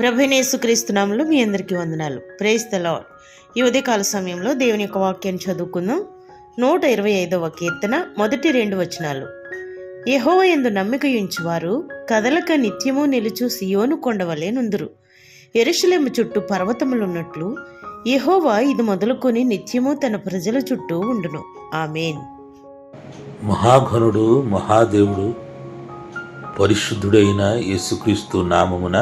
ప్రభువైన యేసుక్రీస్తు నామములో మీ అందరికీ వందనాలు. Praise the Lord. ఈ ఉదయకాల సమయంలో దేవుని యొక్క వాక్యాన్ని చదువుకుందాం. 125వ కీర్తన మొదటి 2 వచనాలు. యెహోవా యందు నమ్మిక ఉంచువారు కదలక నిత్యము నిలుచు సియోను కొండవలే నుందురు. యెరూషలేము చుట్టూ పర్వతములున్నట్లు యెహోవా ఇది మొదలుకొని నిత్యము తన ప్రజల చుట్టూ ఉండును. ఆమేన్. మహాఘనుడు, మహాదేవుడు, పరిశుద్ధుడైన యేసుక్రీస్తు నామమున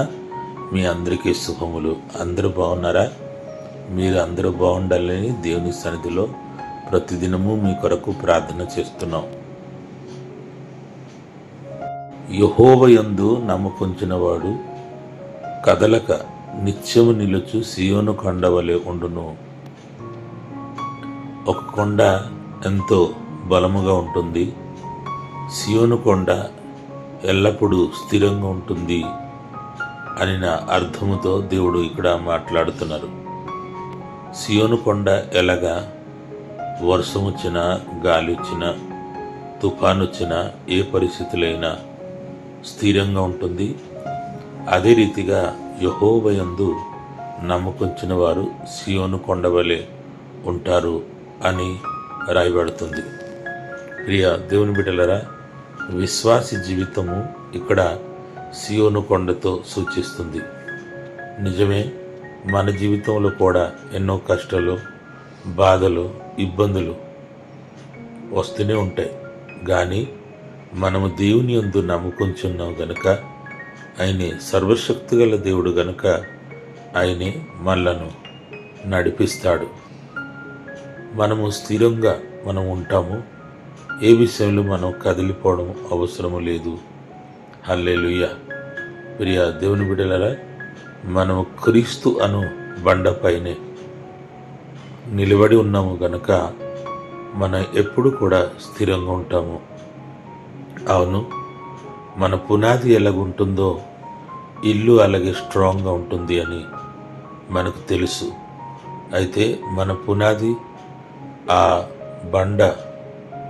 మీ అందరికీ శుభములు. అందరూ బాగున్నారా? మీరు అందరూ బాగుండాలని దేవుని సన్నిధిలో ప్రతిదినము మీ కొరకు ప్రార్థన చేస్తున్నాం. యెహోవా యందు నమ్మకుంచినవాడు కదలక నిత్యము నిలుచు సియోను కొండ వలె ఉండును. ఒక కొండ ఎంతో బలముగా ఉంటుంది. సియోను కొండ ఎల్లప్పుడూ స్థిరంగా ఉంటుంది అని నా అర్థముతో దేవుడు ఇక్కడ మాట్లాడుతున్నారు. సియోను కొండ ఎలాగా వర్షం వచ్చినా, గాలి వచ్చినా, తుఫాను వచ్చినా, ఏ పరిస్థితులైనా స్థిరంగా ఉంటుంది. అదే రీతిగా యెహోవా యందు నమ్మకుంచిన వారు సియోను కొండ వలె ఉంటారు అని రాయబడుతుంది. ప్రియ దేవుని బిడ్డలారా, విశ్వాసి జీవితము ఇక్కడ సియోను కొండతో సూచిస్తుంది. నిజమే, మన జీవితంలో కూడా ఎన్నో కష్టాలు, బాధలు, ఇబ్బందులు వస్తూనే ఉంటాయి. కానీ మనము దేవుని యందు నమ్ముకుంటున్నాం గనుక, ఆయనే సర్వశక్తి గల దేవుడు గనుక ఆయనే మనలను నడిపిస్తాడు. మనము స్థిరంగా మనం ఉంటాము. ఏ విషయంలో మనం కదిలిపోవడం అవసరము లేదు. హల్లెలూయా. ప్రియ దేవుని బిడ్డలారా, మనము క్రీస్తు అను బండపైనే నిలబడి ఉన్నాము గనక మనం ఎప్పుడు కూడా స్థిరంగా ఉంటాము. అవును, మన పునాది ఎలాగుంటుందో ఇల్లు అలాగే స్ట్రాంగ్గా ఉంటుంది అని మనకు తెలుసు. అయితే మన పునాది ఆ బండ,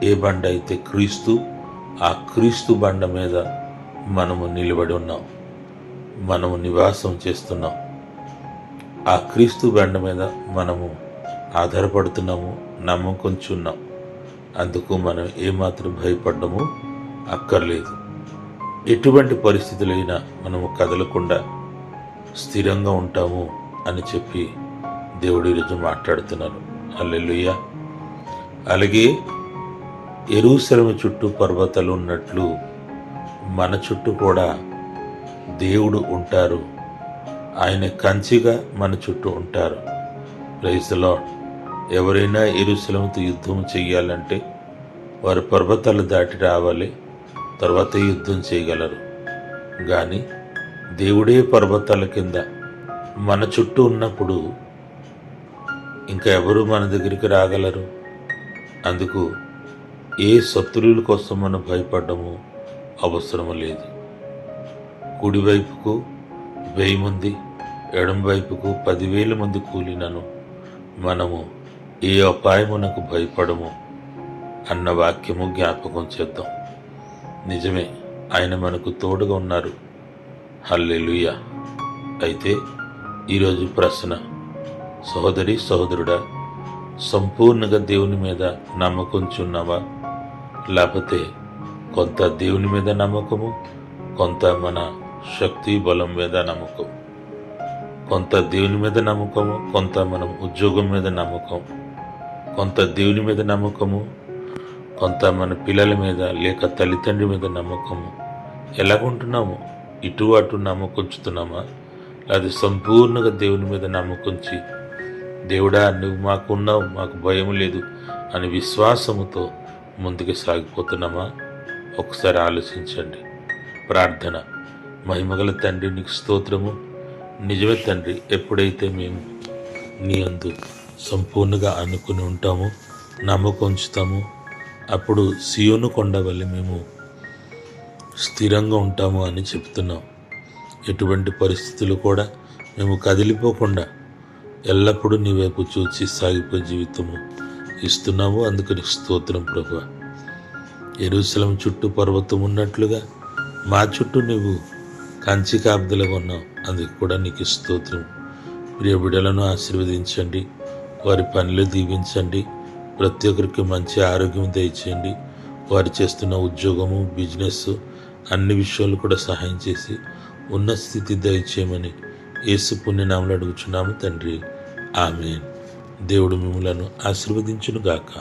ఏ బండ అయితే క్రీస్తు, ఆ క్రీస్తు బండ మీద మనము నిలబడి ఉన్నాం, మనము నివాసం చేస్తున్నాం. ఆ క్రీస్తు బండ మీద మనము ఆధారపడుతున్నాము, నమ్మకంచున్నాం. అందుకు మనం ఏమాత్రం భయపడ్డము అక్కర్లేదు. ఎటువంటి పరిస్థితులైనా మనము కదలకుండా స్థిరంగా ఉంటాము అని చెప్పి దేవుడు ఈరోజు మాట్లాడుతున్నారు. హల్లెలూయా. అలాగే యెరూషలేము చుట్టూ పర్వతాలు ఉన్నట్లు మన చుట్టూ కూడా దేవుడు ఉంటారు. ఆయన కంచిగా మన చుట్టూ ఉంటారు. Praise the Lord. ఎవరైనా యెరూషలేముతో యుద్ధం చేయాలంటే వారు పర్వతాలు దాటి రావాలి, తర్వాత యుద్ధం చేయగలరు. కానీ దేవుడే పర్వతాల కింద మన చుట్టూ ఉన్నప్పుడు ఇంకా ఎవరు మన దగ్గరికి రాగలరు? అందుకు ఏ శత్రువుల కోసం మనం భయపడ్డము అవసరం లేదు. కుడివైపుకు 1000 మంది, ఎడమ వైపుకు 10,000 మంది కూలినను మనము ఏ అపాయమునకు భయపడము అన్న వాక్యము జ్ఞాపకం చేద్దాం. నిజమే, ఆయన మనకు తోడుగా ఉన్నారు. హల్లెలూయా. అయితే ఈరోజు ప్రశ్న, సహోదరి సహోదరుడా, సంపూర్ణంగా దేవుని మీద నమ్మకంచున్నావా? లేకపోతే కొంత దేవుని మీద నమ్మకము, కొంత మన శక్తి బలం మీద నమ్మకం, కొంత దేవుని మీద నమ్మకము, కొంత మనం ఉద్యోగం మీద నమ్మకం, కొంత దేవుని మీద నమ్మకము, కొంత మన పిల్లల మీద లేక తల్లిదండ్రి మీద నమ్మకము. ఎలాగుంటున్నాము? ఇటు అటు నమ్మకంచుతున్నామా? లేదా సంపూర్ణంగా దేవుని మీద నమ్మకంచి, దేవుడా నువ్వు మాకున్నావు, మాకు భయం లేదు అని విశ్వాసముతో ముందుకు సాగిపోతున్నామా? ఒకసారి ఆలోచించండి. ప్రార్థన. మహిమగల తండ్రి, నీకు స్తోత్రము. నిజమే తండ్రి, ఎప్పుడైతే మేము నీ యందు సంపూర్ణంగా అనుకుని ఉంటామో, నమ్మకం ఉంచుతాము, అప్పుడు సియోను కొండ వల్ల మేము స్థిరంగా ఉంటాము అని చెప్తున్నాం. ఎటువంటి పరిస్థితులు కూడా మేము కదిలిపోకుండా ఎల్లప్పుడూ నీ వైపు చూచి సాగిపోయే జీవితము ఇస్తున్నాము. అందుకని స్తోత్రం ప్రభువా. యెరూషలేము చుట్టూ పర్వతం ఉన్నట్లుగా మా చుట్టూ నువ్వు కంచి కాపుదలుగా ఉన్నాం, అందుకు కూడా నీకు స్తోత్రం. ప్రియ బిడ్డలను ఆశీర్వదించండి, వారి పనులు దీవించండి, ప్రతి ఒక్కరికి మంచి ఆరోగ్యం దయచేయండి. వారు చేస్తున్న ఉద్యోగము, బిజినెస్ అన్ని విషయాలు కూడా సహాయం చేసి ఉన్న స్థితి దయచేయమని యేసు పుణ్యనామములో అడుగుచున్నాము తండ్రి. ఆమేన్. దేవుడు మిమ్ములను ఆశీర్వదించును గాక.